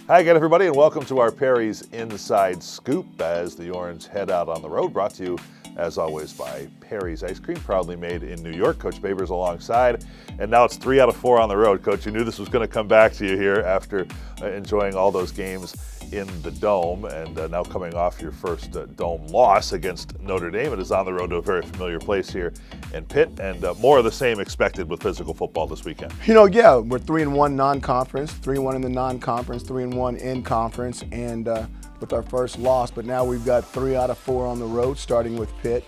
Hi again, everybody, and welcome to our Perry's Inside Scoop as the Orange head out on the road, brought to you, as always, by Perry's Ice Cream, proudly made in New York. Coach Baber's alongside, and now it's 3 out of 4 on the road. Coach, you knew this was going to come back to you here after enjoying all those games in the Dome, and now coming off your first Dome loss against Notre Dame. It is on the road to a very familiar place here in Pitt, and more of the same expected with physical football this weekend. You know, yeah, we're 3-1 non-conference, 3-1 in the non-conference, 3-1 in conference, and with our first loss. But now we've got 3 out of 4 on the road, starting with Pitt.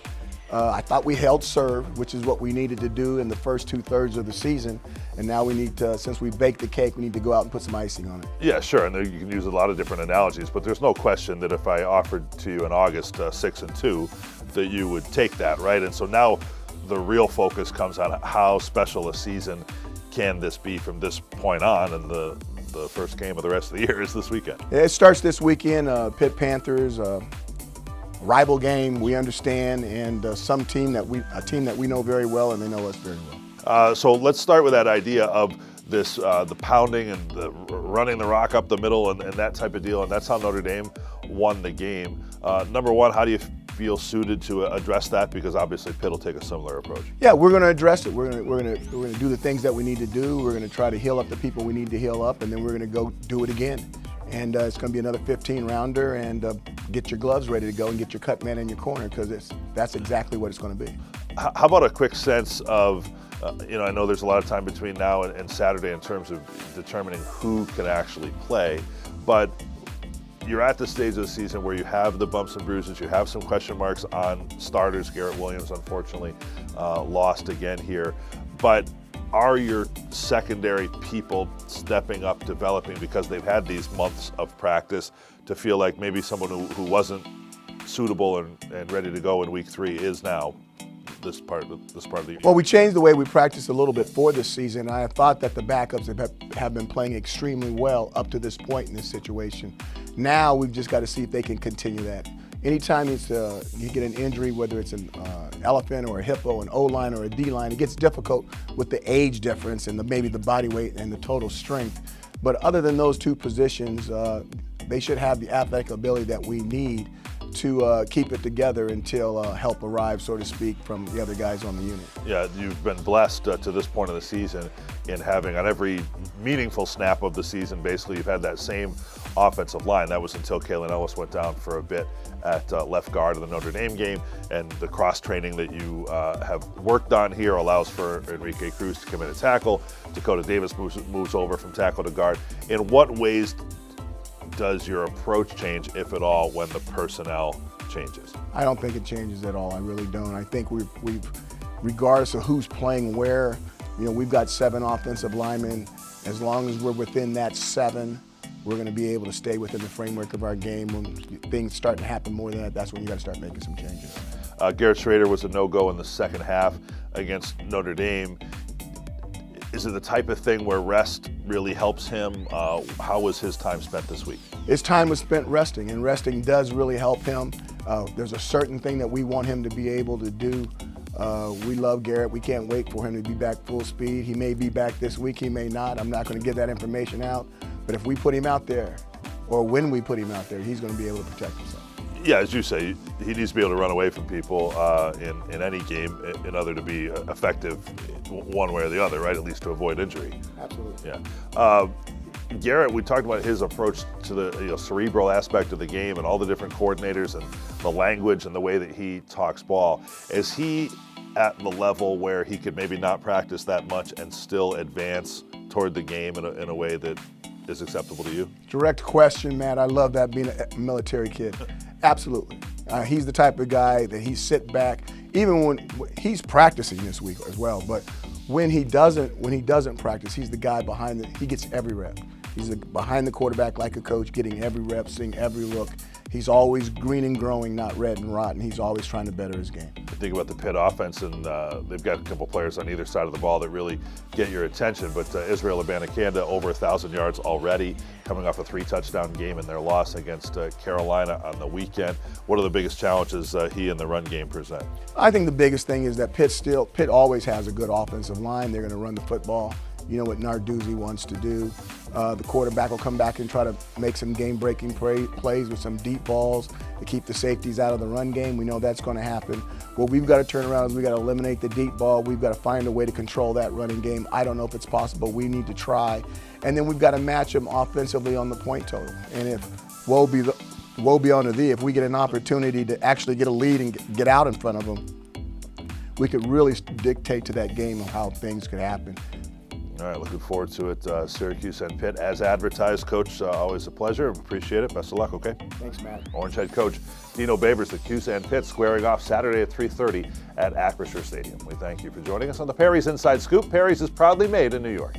I thought we held serve, which is what we needed to do in the first 2/3 of the season. And now we need to, since we baked the cake, we need to go out and put some icing on it. Yeah, sure, and you can use a lot of different analogies, but there's no question that if I offered to you in August 6-2, that you would take that, right? And so now the real focus comes on how special a season can this be from this point on, and the first game of the rest of the year is this weekend. It starts this weekend, Pitt Panthers, rival game, we understand, and a team that we know very well, and they know us very well. So let's start with that idea of this, the pounding and the running the rock up the middle and that type of deal, and that's how Notre Dame won the game. Number one, how do you feel suited to address that? Because obviously Pitt will take a similar approach. Yeah, we're going to address it. We're going to do the things that we need to do. We're going to try to heal up the people we need to heal up, and then we're going to go do it again. And it's going to be another 15-rounder, and get your gloves ready to go and get your cut man in your corner, because that's exactly what it's going to be. How about a quick sense of, I know there's a lot of time between now and Saturday in terms of determining who can actually play, but you're at the stage of the season where you have the bumps and bruises, you have some question marks on starters. Garrett Williams, unfortunately, lost again here, but are your secondary people stepping up, developing, because they've had these months of practice, to feel like maybe someone who wasn't suitable and ready to go in week 3 is now this part of the year? Well, we changed the way we practiced a little bit for this season. I thought that the backups have been playing extremely well up to this point in this situation. Now we've just got to see if they can continue that. Anytime you get an injury, whether it's an elephant or a hippo, an O-line or a D-line, it gets difficult with the age difference and maybe the body weight and the total strength. But other than those two positions, they should have the athletic ability that we need to keep it together until help arrives, so to speak, from the other guys on the unit. Yeah, you've been blessed to this point of the season in having, on every meaningful snap of the season, basically you've had that same offensive line. That was until Kalen Ellis went down for a bit at left guard in the Notre Dame game, and the cross-training that you have worked on here allows for Enrique Cuse to come in and tackle. Dakota Davis moves over from tackle to guard. In what ways does your approach change, if at all, when the personnel changes? I don't think it changes at all. I really don't. I think we've regardless of who's playing where, we've got 7 offensive linemen. As long as we're within that 7, we're going to be able to stay within the framework of our game. When things start to happen more than that, that's when you got to start making some changes. Garrett Schrader was a no-go in the second half against Notre Dame. Is it the type of thing where rest really helps him? How was his time spent this week? His time was spent resting, and resting does really help him. There's a certain thing that we want him to be able to do. We love Garrett. We can't wait for him to be back full speed. He may be back this week, he may not. I'm not going to give that information out. But if we put him out there, or when we put him out there, he's going to be able to protect himself. Yeah, as you say, he needs to be able to run away from people in any game in order to be effective one way or the other, right? At least to avoid injury. Absolutely. Yeah. Garrett, we talked about his approach to the cerebral aspect of the game and all the different coordinators and the language and the way that he talks ball. Is he at the level where he could maybe not practice that much and still advance toward the game in a way that is acceptable to you? Direct question, Matt. I love that, being a military kid. Absolutely. He's the type of guy that he sit back, even when he's practicing this week as well, but when he doesn't practice, he's the guy he gets every rep. He's behind the quarterback like a coach, getting every rep, seeing every look. He's always green and growing, not red and rotten. He's always trying to better his game. Think about the Pitt offense, and they've got a couple players on either side of the ball that really get your attention. But Israel Abanikanda, over 1,000 yards already, coming off a 3-touchdown game in their loss against Carolina on the weekend. What are the biggest challenges he and the run game present? I think the biggest thing is that Pitt always has a good offensive line. They're going to run the football. You know what Narduzzi wants to do. The quarterback will come back and try to make some game-breaking plays with some deep balls to keep the safeties out of the run game. We know that's going to happen. What we've got to turn around is we've got to eliminate the deep ball. We've got to find a way to control that running game. I don't know if it's possible. We need to try. And then we've got to match them offensively on the point total. And if woe be unto thee, if we get an opportunity to actually get a lead and get out in front of them, we could really dictate to that game how things could happen. All right, looking forward to it. Syracuse and Pitt, as advertised. Coach, always a pleasure. Appreciate it. Best of luck, okay? Thanks, Matt. Orange head coach Dino Babers, the Cuse and Pitt, squaring off Saturday at 3:30 at Acrisure Stadium. We thank you for joining us on the Perry's Inside Scoop. Perry's is proudly made in New York.